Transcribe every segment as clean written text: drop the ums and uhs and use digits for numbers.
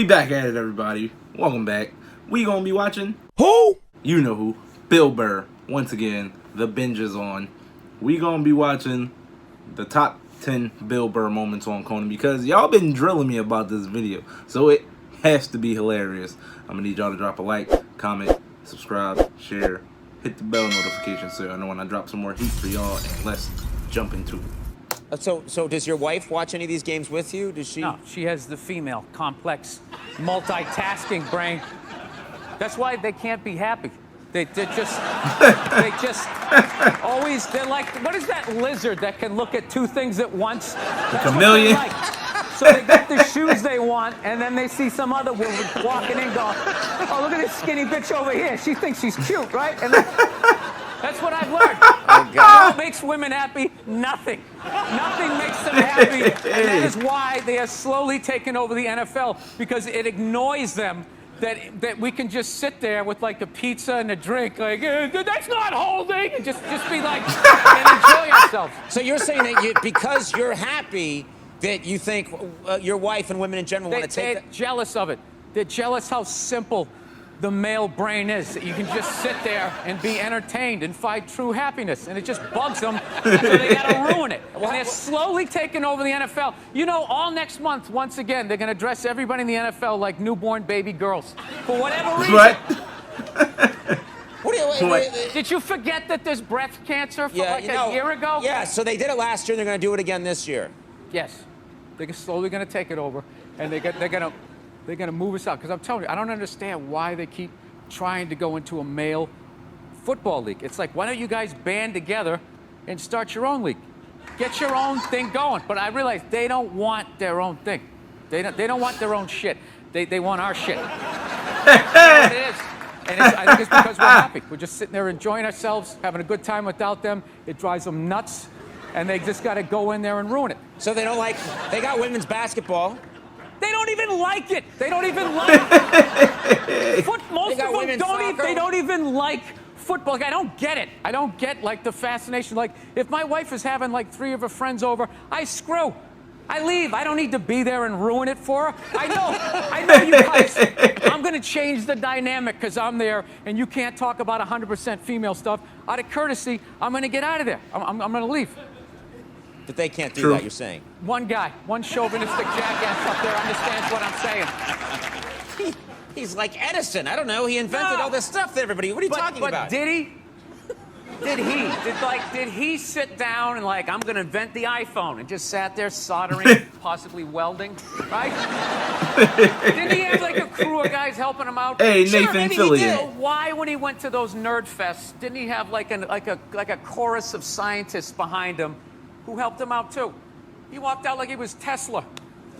back at it, everybody. Welcome back. We gonna be watching Who? You know who. Bill Burr. Once again, the binge is on. We gonna be watching the top 10 Bill Burr moments on Conan because y'all been drilling me about this video. So it has to be hilarious. I'm gonna need y'all to drop a like, comment, subscribe, share, hit the bell notification so I know when I drop some more heat for y'all, and let's jump into it. So does your wife watch any of these games with you? Does she? No, she has the female, complex, multitasking brain. That's why they can't be happy. They just always, they're like, what is that lizard that can look at two things at once? That's a chameleon? Like. So they get the shoes they want, and then they see some other woman walking in going, oh, look at this skinny bitch over here. She thinks she's cute, right? And that's what I've learned. Oh, God. What makes women happy? Nothing. Nothing makes them happy. And that is why they are slowly taking over the NFL, because it annoys them that we can just sit there with like a pizza and a drink, like, that's not holding, and just be like, and enjoy ourselves. So you're saying that because you're happy that you think your wife and women in general want to take They're jealous of it. They're jealous how simple the male brain is, that you can just sit there and be entertained and find true happiness, and it just bugs them, so they gotta ruin it. And they're slowly taking over the NFL. You know, all next month, once again, they're gonna dress everybody in the NFL like newborn baby girls, for whatever reason. What? Did you forget that there's breast cancer from a year ago? Yeah, so they did it last year, and they're gonna do it again this year. Yes. They're slowly gonna take it over, and they're gonna move us out. Because I'm telling you, I don't understand why they keep trying to go into a male football league. It's like, why don't you guys band together and start your own league? Get your own thing going. But I realize they don't want their own thing. They don't want their own shit. They want our shit. That's what it is. And I think it's because we're happy. We're just sitting there enjoying ourselves, having a good time without them. It drives them nuts, and they just got to go in there and ruin it. So they don't like, they got women's basketball. They don't even like it. They don't even like most of them don't even like football. Like, I don't get it. I don't get like the fascination. Like, if my wife is having like 3 of her friends over, I screw. I leave. I don't need to be there and ruin it for her. I know you guys. I'm gonna change the dynamic because I'm there and you can't talk about 100% female stuff. Out of courtesy, I'm gonna get out of there. I'm gonna leave. But they can't do that, you're saying. One guy, one chauvinistic jackass up there understands what I'm saying. He's like Edison. I don't know. He invented all this stuff to everybody. What are you talking about? But did he? Did he sit down and like, I'm gonna invent the iPhone, and just sat there soldering, possibly welding, right? Didn't he have like a crew of guys helping him out? Hey, Nathan Fillion. So why, when he went to those nerd fests, didn't he have like a chorus of scientists behind him who helped him out too? He walked out like he was Tesla.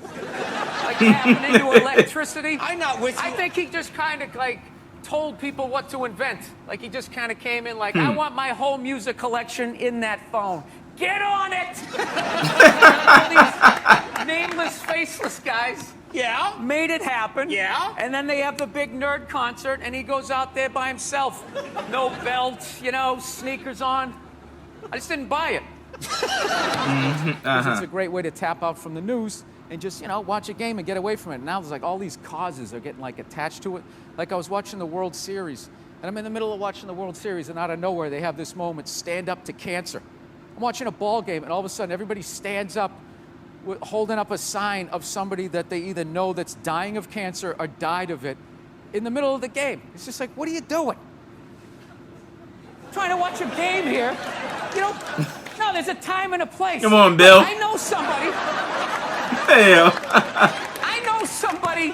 Like tapping into electricity. I'm not with you. I think he just kind of like told people what to invent. Like he just kind of came in like, I want my whole music collection in that phone. Get on it! All these nameless, faceless guys. Yeah. Made it happen. Yeah. And then they have the big nerd concert, and he goes out there by himself. No belt, sneakers on. I just didn't buy it. It's a great way to tap out from the news and just, watch a game and get away from it. Now there's like all these causes are getting like attached to it. Like I was watching the World Series, and I'm in the middle of watching the World Series, and out of nowhere they have this moment, stand up to cancer. I'm watching a ball game, and all of a sudden everybody stands up holding up a sign of somebody that they either know that's dying of cancer or died of it in the middle of the game. It's just like, what are you doing? Trying to watch a game here, No, there's a time and a place. Come on, Bill. I know somebody. Hell. I know somebody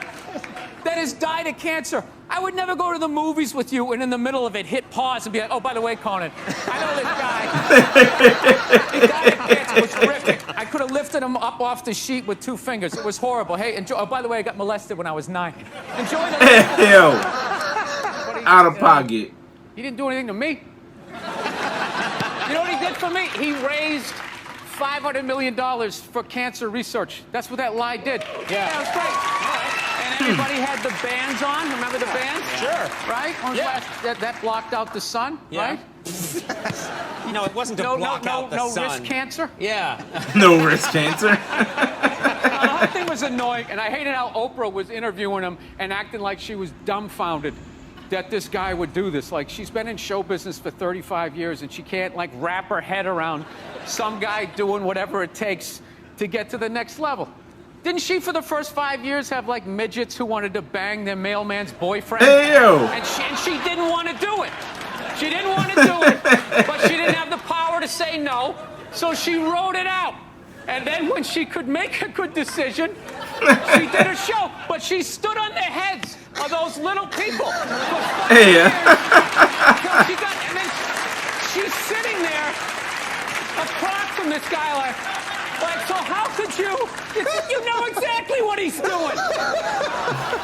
that has died of cancer. I would never go to the movies with you and in the middle of it hit pause and be like, oh, by the way, Conan, I know this guy. He died of cancer. It was horrific. I could have lifted him up off the sheet with 2 fingers. It was horrible. Hey, enjoy. Oh, by the way, I got molested when I was 9. Enjoy the Hell. Out of pocket. He didn't do anything to me. You know what he did for me? He raised $500 million for cancer research. That's what that lie did. Yeah, it was great. And everybody had the bands on. Remember the bands? Sure. Right? That blocked out the sun, right? It wasn't to block out the sun. No risk cancer? Yeah. No risk cancer. whole thing was annoying, and I hated how Oprah was interviewing him and acting like she was dumbfounded that this guy would do this. Like, she's been in show business for 35 years, and she can't, like, wrap her head around some guy doing whatever it takes to get to the next level. Didn't she, for the first 5 years, have, like, midgets who wanted to bang their mailman's boyfriend? Ew. And she didn't want to do it. She didn't want to do it, but she didn't have the power to say no, so she wrote it out. And then when she could make a good decision, she did a show. But she stood on the heads of those little people. Yeah. And then she's sitting there across from this guy like, so how could you? You know exactly what he's doing.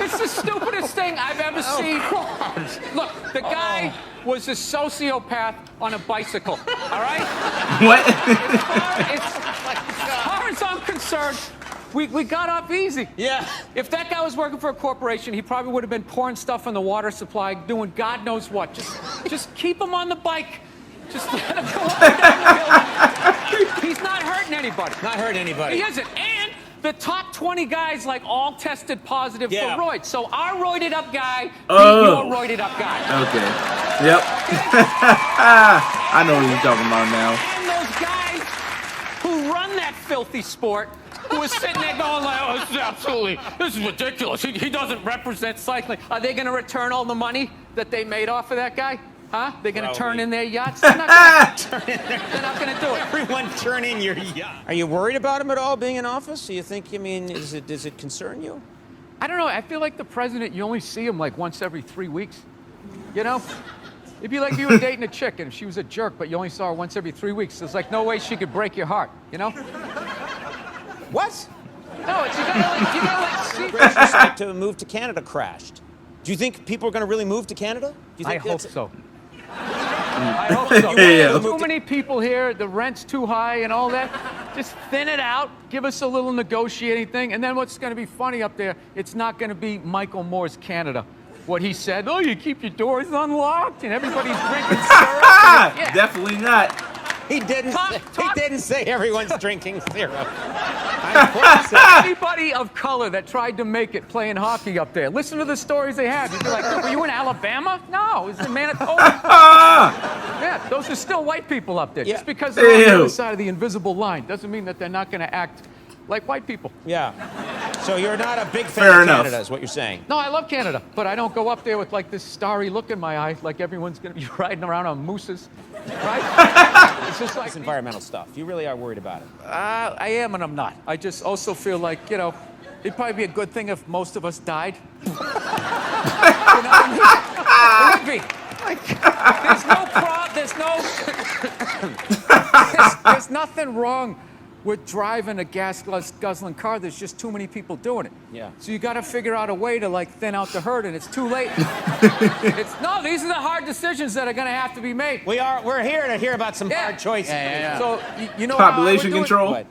It's the stupidest thing I've ever seen. Look, the guy was a sociopath on a bicycle, all right? What? As far as I'm concerned, we got off easy. Yeah. If that guy was working for a corporation, he probably would have been pouring stuff in the water supply, doing God knows what. Just keep him on the bike. Just let him go up and down the hill. He's not hurting anybody. Not hurting anybody. He isn't. And the top 20 guys, like, all tested positive Yeah. for roids. So our roided up guy beat your roided up guy. Okay. Yep. I know what you're talking about now. And those guys who run that filthy sport, who is sitting there going like, oh, this is ridiculous. He doesn't represent cycling. Are they going to return all the money that they made off of that guy? Huh? They're going to turn in their yachts? They're not going to do it. Everyone turn in your yacht. Are you worried about him at all being in office? Do you think, does it concern you? I don't know. I feel like the president, you only see him like once every 3 weeks. You know? It'd be like you were dating a chick and she was a jerk, but you only saw her once every 3 weeks. There's like no way she could break your heart, you know? What? No, you gotta see. Just like to move to Canada crashed. Do you think people are going to really move to Canada? Do you I think hope that's- so. I hope so. Yeah. Too many people here, the rent's too high and all that. Just thin it out, give us a little negotiating thing, and then what's going to be funny up there, it's not going to be Michael Moore's Canada. What he said, oh, you keep your doors unlocked and everybody's drinking syrup. Yeah. Definitely not. He didn't. Talk- He didn't say everyone's drinking syrup. Anybody of color that tried to make it playing hockey up there, listen to the stories they had. You'd be like, were you in Alabama? No, it was in Manitoba. Yeah, those are still white people up there. Yeah. Just because they're on the Ew. other side of the invisible line doesn't mean that they're not going to act like white people. Yeah. So you're not a big fan Fair of enough. Canada, is what you're saying. No, I love Canada, but I don't go up there with like this starry look in my eye, like everyone's going to be riding around on mooses, right? It's just like It's environmental stuff. You really are worried about it. I am and I'm not. I just also feel like, it'd probably be a good thing if most of us died. You know what I mean? It would be. There's no there's nothing wrong with driving a gas-guzzling car. There's just too many people doing it. Yeah. So you got to figure out a way to like thin out the herd, and it's too late. These are the hard decisions that are going to have to be made. We're here to hear about some Yeah. hard choices. Yeah. So you know Population how I would do control. it?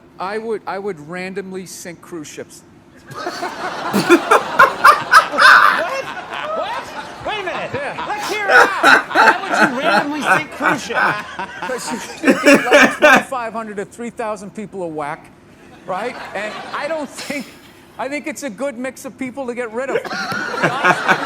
I would randomly sink cruise ships. Wait a minute. Yeah. Let's hear it out. Why would you randomly sink cruise ship? Because you get like 2,500 to 3,000 people a whack, right? And I think it's a good mix of people to get rid of. To be honest with you.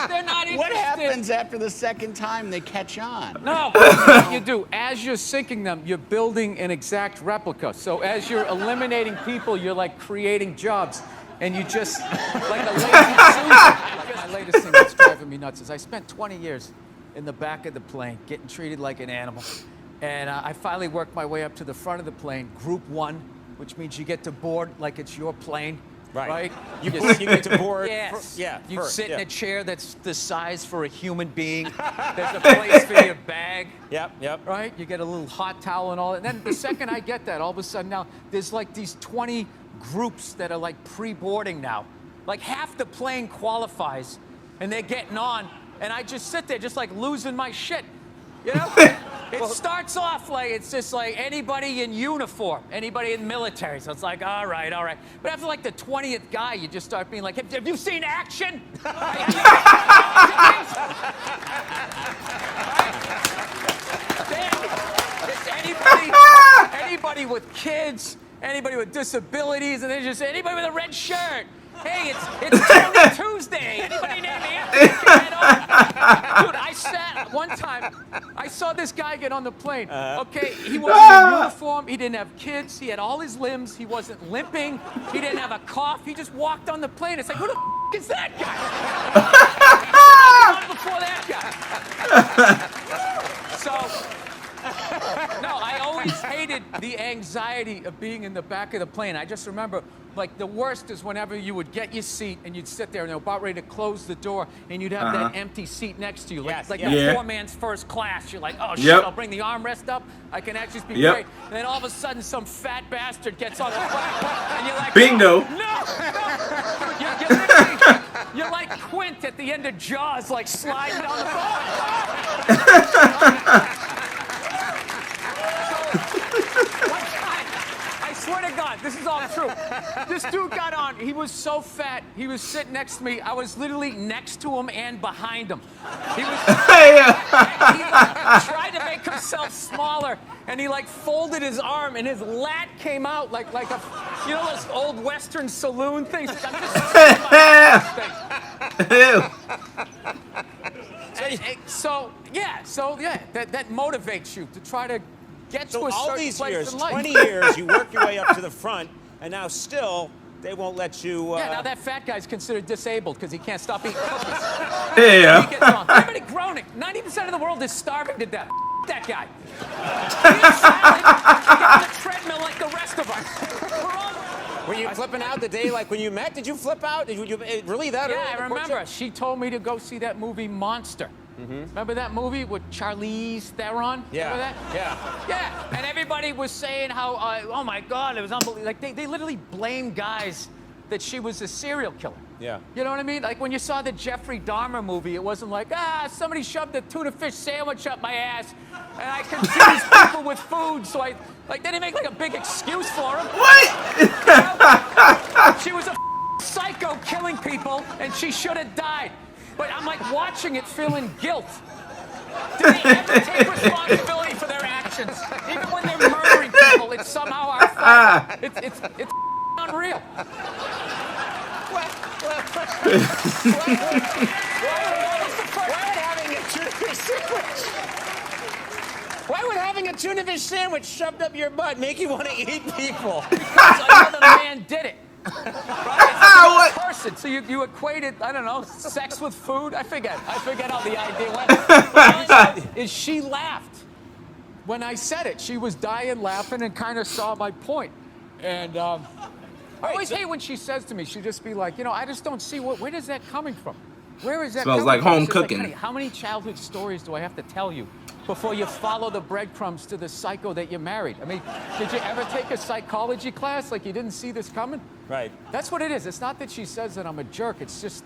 They're not interested. What happens after the second time they catch on? No, what you do, as you're sinking them, you're building an exact replica. So as you're eliminating people, you're like creating jobs. And you just, like a lazy Susan. My latest thing that's driving me nuts is I spent 20 years in the back of the plane getting treated like an animal. And I finally worked my way up to the front of the plane, Group 1, which means you get to board like it's your plane. Right? You get to board. Yes. You first, sit in yeah. a chair that's the size for a human being. There's a place for your bag. Yep. Right? You get a little hot towel and all that. And then the second I get that, all of a sudden now, there's like these 20 groups that are like pre-boarding now. Like half the plane qualifies and they're getting on. And I just sit there just like losing my shit. You know? It starts off like it's just like anybody in uniform, anybody in military. So it's like, all right. But after like the 20th guy, you just start being like, have you seen action? Then it's anybody with kids anybody with disabilities, and they just say anybody with a red shirt. Hey, it's Tony Tuesday. Anybody named Anthony? Dude, I sat one time. I saw this guy get on the plane. Okay, he wasn't in uniform. He didn't have kids. He had all his limbs. He wasn't limping. He didn't have a cough. He just walked on the plane. It's like, who the is that guy? Before that guy. So, no, I always hated the anxiety of being in the back of the plane. I just remember, like, the worst is whenever you would get your seat and you'd sit there and they're about ready to close the door and you'd have that empty seat next to you. Like, the poor man's first class. You're like, oh, shit, I'll bring the armrest up. I can actually speak great. And then all of a sudden, some fat bastard gets on the platform and you're like, bingo. No. You're like Quint at the end of Jaws, like sliding down the phone. I swear to God, this is all true. This dude got on. He was so fat. He was sitting next to me. I was literally next to him and behind him. He was. He like, tried to make himself smaller, and he like folded his arm, and his lat came out like a, you know, those old Western saloon things. I'm just so yeah, that motivates you to try to get to a all certain these place years, in life. 20 years, you work your way up to the front, and now still they won't let you. Yeah, now that fat guy's considered disabled because he can't stop eating cookies. Yeah. He gets on. Everybody groaning. 90% of the world is starving to death. That guy. He's salad. He gets on the treadmill like the rest of us. We're all. Were you flipping out the day like when you met? Did you flip out? Did you really that? Yeah, I remember. She told me to go see that movie Monster. Remember that movie with Charlize Theron? Yeah. Remember that? Yeah. Yeah. And everybody was saying how, oh my God, it was unbelievable. Like they literally blamed guys that she was a serial killer. Yeah. You know what I mean? Like when you saw the Jeffrey Dahmer movie, it wasn't like, somebody shoved a tuna fish sandwich up my ass, and I confused people with food, so they didn't make like a big excuse for him. What? She was a psycho killing people, and she should have died. But I'm like watching it feeling guilt. Do they ever take responsibility for their actions? Even when they're murdering people, it's somehow our fault. It's unreal. Why would having a tuna fish sandwich shoved up your butt make you want to eat people? Because another man did it. Right? It's a person. So you equated, I don't know, sex with food? I forget how the idea went. Is she laughed when I said it. She was dying laughing and kind of saw my point. And I always hate when she says to me, she'll just be like, I just don't see where is that coming from? Where is that Smells coming like from? home It's just cooking. Honey, how many childhood stories do I have to tell you before you follow the breadcrumbs to the psycho that you married? I mean, did you ever take a psychology class like you didn't see this coming? Right. That's what it is. It's not that she says that I'm a jerk. It's just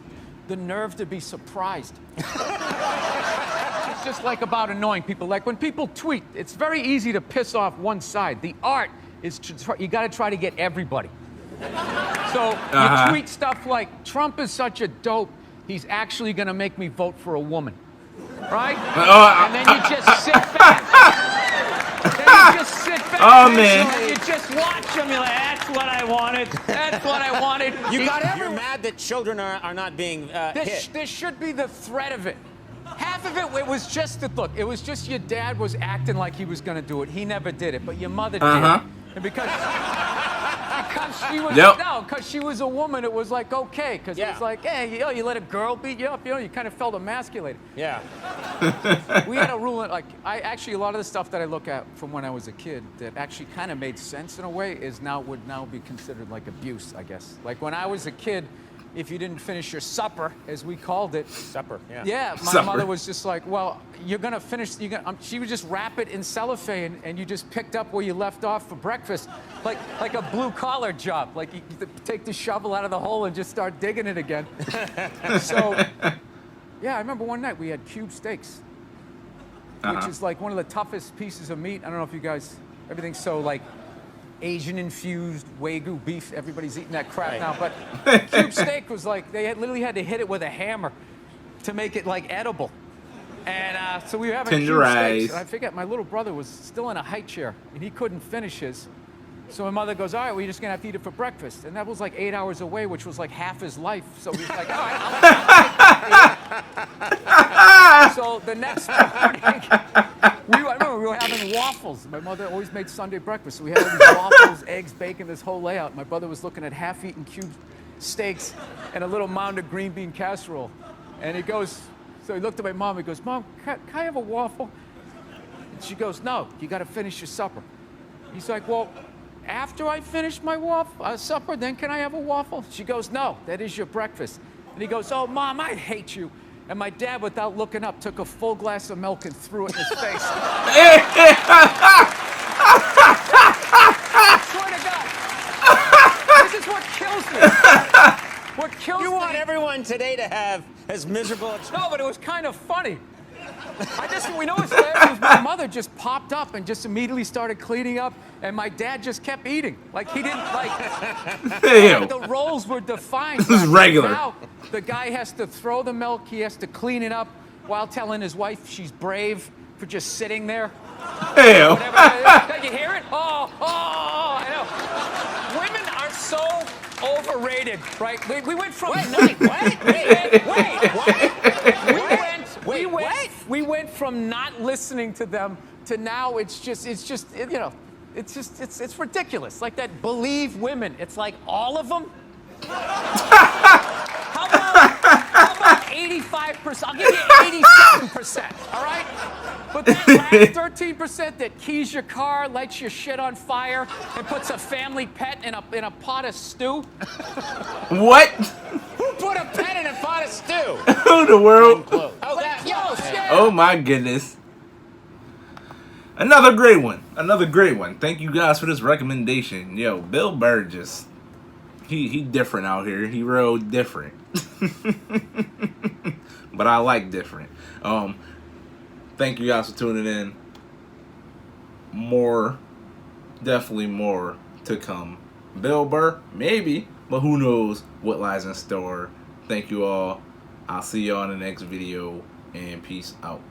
the nerve to be surprised. It's just like about annoying people. Like when people tweet, it's very easy to piss off one side. The art is you got to try to get everybody. So you tweet stuff like, Trump is such a dope, he's actually going to make me vote for a woman. Right? And then you just sit back. Man. And you just watch them. You're like, that's what I wanted. That's what I wanted. You're mad that children are not being hit. There should be the threat of it. Half of it was just it was just your dad was acting like he was going to do it. He never did it, but your mother did. And because she was because she was a woman, it was like okay, because it was like, hey, you let a girl beat you up, you kind of felt emasculated. Yeah. We had a rule, like a lot of the stuff that I look at from when I was a kid that actually kind of made sense in a way would now be considered like abuse, I guess. Like when I was a kid, if you didn't finish your supper, as we called it. Supper, yeah. Yeah, my mother was just like, well, you're going to finish, she would just wrap it in cellophane, and you just picked up where you left off for breakfast, like a blue-collar job. Like you take the shovel out of the hole and just start digging it again. So, yeah, I remember one night we had cube steaks, which is like one of the toughest pieces of meat. I don't know if you guys, everything's so like, Asian-infused Wagyu beef. Everybody's eating that crap now. But cube steak was like, they literally had to hit it with a hammer to make it like edible. And so we were having cube steaks. And I forget, my little brother was still in a high chair, and he couldn't finish his. So my mother goes, all right, we're just going to have to eat it for breakfast. And that was like 8 hours away, which was like half his life. So he was like, all right, I'll So the next morning, I remember we were having waffles. My mother always made Sunday breakfast. So we had all these waffles, eggs, bacon, this whole layout. My brother was looking at half-eaten cube steaks and a little mound of green bean casserole. And he goes, so he looked at my mom. He goes, Mom, can I have a waffle? And she goes, no, you got to finish your supper. He's like, well, after I finish my supper, then can I have a waffle? She goes, no, that is your breakfast. And he goes, oh, Mom, I hate you. And my dad, without looking up, took a full glass of milk and threw it in his face. I swear to God. This is what kills me. What kills me. You want everyone today to have as miserable a No, but it was kind of funny. We know it's hilarious. My mother just popped up and just immediately started cleaning up, and my dad just kept eating. Like he didn't Damn. the roles were defined. This is regular. Now the guy has to throw the milk. He has to clean it up while telling his wife she's brave for just sitting there. Damn. Can you hear it? Oh, I know. Women are so overrated, right? We went from Wait, what? We went from not listening to them to now it's ridiculous. Like that believe women. It's like all of them. How about 85%? I'll give you 87%, all right? But that last 13% that keys your car, lights your shit on fire, and puts a family pet in a pot of stew. What? Who put a pet in a pot of stew? Who in the world? Oh, that. Yeah. Oh my goodness. Another great one. Thank you guys for this recommendation. Yo, Bill Burr just he different out here. He real different. But I like different. Thank you guys for tuning in. Definitely more to come. Bill Burr, maybe, but who knows what lies in store. Thank you all. I'll see you on the next video, and peace out.